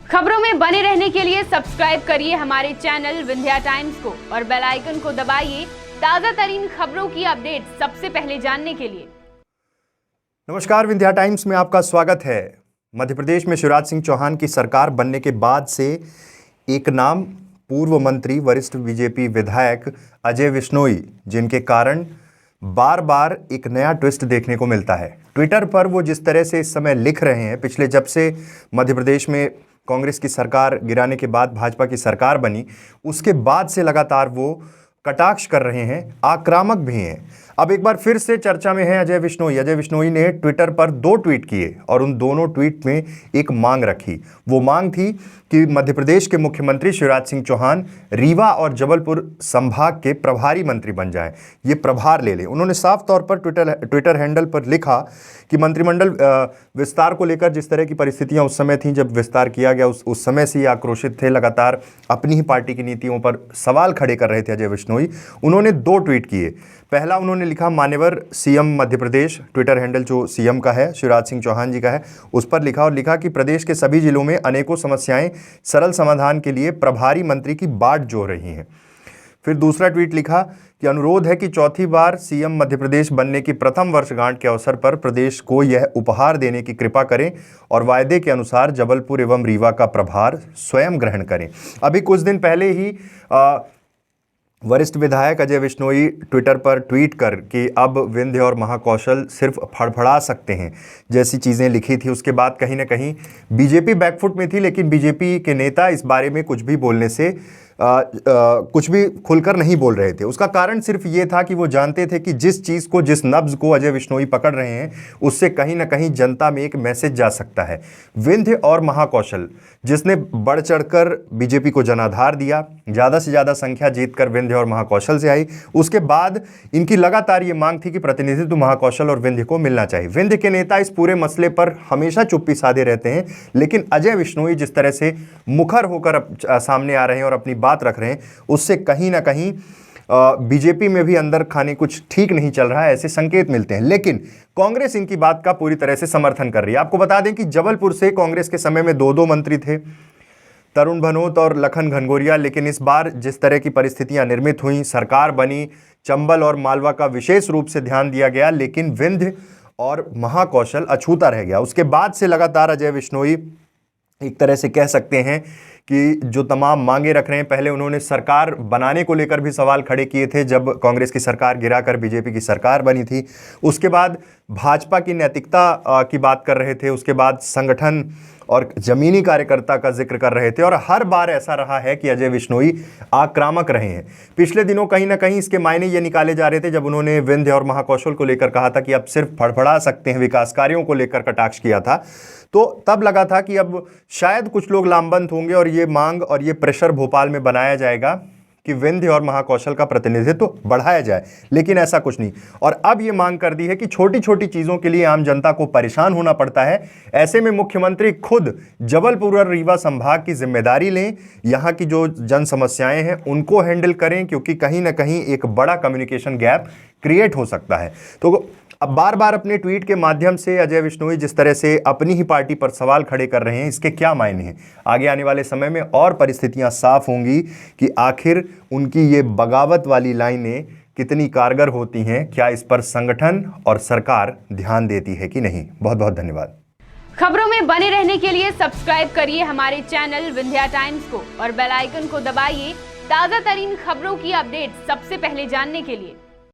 खबरों में बने रहने के लिए सब्सक्राइब करिए हमारे चैनल विंध्या टाइम्स को और बेल आइकन को दबाइए ताजा तरीन खबरों की अपडेट सबसे पहले जानने के लिए। नमस्कार, विंध्या टाइम्स में आपका स्वागत है। मध्य प्रदेश में शिवराज सिंह चौहान की सरकार बनने के बाद से एक नाम पूर्व मंत्री वरिष्ठ बीजेपी विधायक अजय विश्नोई, जिनके कारण बार बार एक नया ट्विस्ट देखने को मिलता है। ट्विटर पर वो जिस तरह से इस समय लिख रहे हैं, पिछले जब से मध्य प्रदेश में कांग्रेस की सरकार गिराने के बाद भाजपा की सरकार बनी, उसके बाद से लगातार वो कटाक्ष कर रहे हैं, आक्रामक भी हैं। अब एक बार फिर से चर्चा में है अजय विश्नोई। अजय विश्नोई ने ट्विटर पर 2 ट्वीट किए और उन दोनों ट्वीट में एक मांग रखी। वो मांग थी कि मध्य प्रदेश के मुख्यमंत्री शिवराज सिंह चौहान रीवा और जबलपुर संभाग के प्रभारी मंत्री बन जाएं, ये प्रभार ले लें। उन्होंने साफ तौर पर ट्विटर हैंडल पर लिखा कि मंत्रिमंडल विस्तार को लेकर जिस तरह की परिस्थितियां उस समय थीं, जब विस्तार किया गया, उस समय से ये आक्रोशित थे, लगातार अपनी ही पार्टी की नीतियों पर सवाल खड़े कर रहे थे अजय विश्नोई। उन्होंने 2 ट्वीट किए। पहला उन्होंने लिखा, मान्यवर CM Madhya Pradesh, Twitter handle जो सीएम का है, शिवराज सिंह चौहान जी का है, उस पर लिखा और लिखा कि प्रदेश के सभी जिलों में अनेकों समस्याएं सरल समाधान के लिए प्रभारी मंत्री की बाट जोड़ रही हैं। फिर दूसरा ट्वीट लिखा कि अनुरोध है कि चौथी बार सीएम मध्य प्रदेश बनने की प्रथम वर्षगांठ के अवसर पर प्रदेश को यह उपहार देने की कृपा करें और वायदे के अनुसार जबलपुर एवं रीवा का प्रभार स्वयं ग्रहण करें। अभी कुछ दिन पहले ही वरिष्ठ विधायक अजय विश्नोई ट्विटर पर ट्वीट कर कि अब विंध्य और महाकौशल सिर्फ फड़फड़ा सकते हैं जैसी चीज़ें लिखी थी। उसके बाद कहीं ना कहीं बीजेपी बैकफुट में थी, लेकिन बीजेपी के नेता इस बारे में कुछ भी बोलने से कुछ भी खुलकर नहीं बोल रहे थे। उसका कारण सिर्फ ये था कि वो जानते थे कि जिस चीज़ को, जिस नब्ज को अजय विश्नोई पकड़ रहे हैं, उससे कहीं ना कहीं जनता में एक मैसेज जा सकता है। विंध्य और महाकौशल जिसने बढ़ चढ़कर बीजेपी को जनाधार दिया, ज़्यादा से ज़्यादा संख्या जीतकर विंध्य और महाकौशल से आई, उसके बाद इनकी लगातार ये मांग थी कि प्रतिनिधित्व महाकौशल और विंध्य को मिलना चाहिए। विंध्य के नेता इस पूरे मसले पर हमेशा चुप्पी साधे रहते हैं, लेकिन अजय विश्नोई जिस तरह से मुखर होकर सामने आ रहे हैं और अपनी बात रख रहे हैं, उससे कहीं ना कहीं बीजेपी में भी अंदर खाने कुछ ठीक नहीं चल रहा है, ऐसे संकेत मिलते हैं। लेकिन कांग्रेस इनकी बात का पूरी तरह से समर्थन कर रही है। आपको बता दें कि जबलपुर से कांग्रेस के समय में 2 मंत्री थे, तरुण भनोत और लखन घनघोरिया, लेकिन इस बार जिस तरह की परिस्थितियां निर्मित हुई, सरकार बनी, चंबल और मालवा का विशेष रूप से ध्यान दिया गया, लेकिन विंध्य और महाकौशल अछूता रह गया। उसके बाद से लगातार अजय विश्नोई एक तरह से कह सकते हैं कि जो तमाम मांगे रख रहे हैं, पहले उन्होंने सरकार बनाने को लेकर भी सवाल खड़े किए थे जब कांग्रेस की सरकार गिराकर बीजेपी की सरकार बनी थी। उसके बाद भाजपा की नैतिकता की बात कर रहे थे, उसके बाद संगठन और जमीनी कार्यकर्ता का जिक्र कर रहे थे, और हर बार ऐसा रहा है कि अजय विश्नोई आक्रामक रहे हैं। पिछले दिनों कहीं ना कहीं इसके मायने ये निकाले जा रहे थे जब उन्होंने विंध्य और महाकौशल को लेकर कहा था कि अब सिर्फ फड़फड़ा सकते हैं, विकास कार्यों को लेकर कटाक्ष किया था, तो तब लगा था कि अब शायद कुछ लोग लामबंद होंगे और ये मांग और ये प्रेशर भोपाल में बनाया जाएगा कि विंध्य और महाकौशल का प्रतिनिधित्व बढ़ाया जाए, लेकिन ऐसा कुछ नहीं। और अब ये मांग कर दी है कि छोटी छोटी चीज़ों के लिए आम जनता को परेशान होना पड़ता है। ऐसे में मुख्यमंत्री खुद जबलपुर और रीवा संभाग की जिम्मेदारी लें, यहाँ की जो जन समस्याएं हैं उनको हैंडल करें, क्योंकि कहीं ना कहीं एक बड़ा कम्युनिकेशन गैप क्रिएट हो सकता है। तो अब बार बार अपने ट्वीट के माध्यम से अजय विश्नोई जिस तरह से अपनी ही पार्टी पर सवाल खड़े कर रहे हैं, इसके क्या मायने हैं? आगे आने वाले समय में और परिस्थितियां साफ होंगी कि आखिर उनकी ये बगावत वाली लाइनें कितनी कारगर होती हैं, क्या इस पर संगठन और सरकार ध्यान देती है कि नहीं। बहुत बहुत धन्यवाद। खबरों में बने रहने के लिए सब्सक्राइब करिए हमारे चैनल विंध्या टाइम्स को और बेल आइकन को दबाइए ताजा तरीन खबरों की अपडेट सबसे पहले जानने के लिए।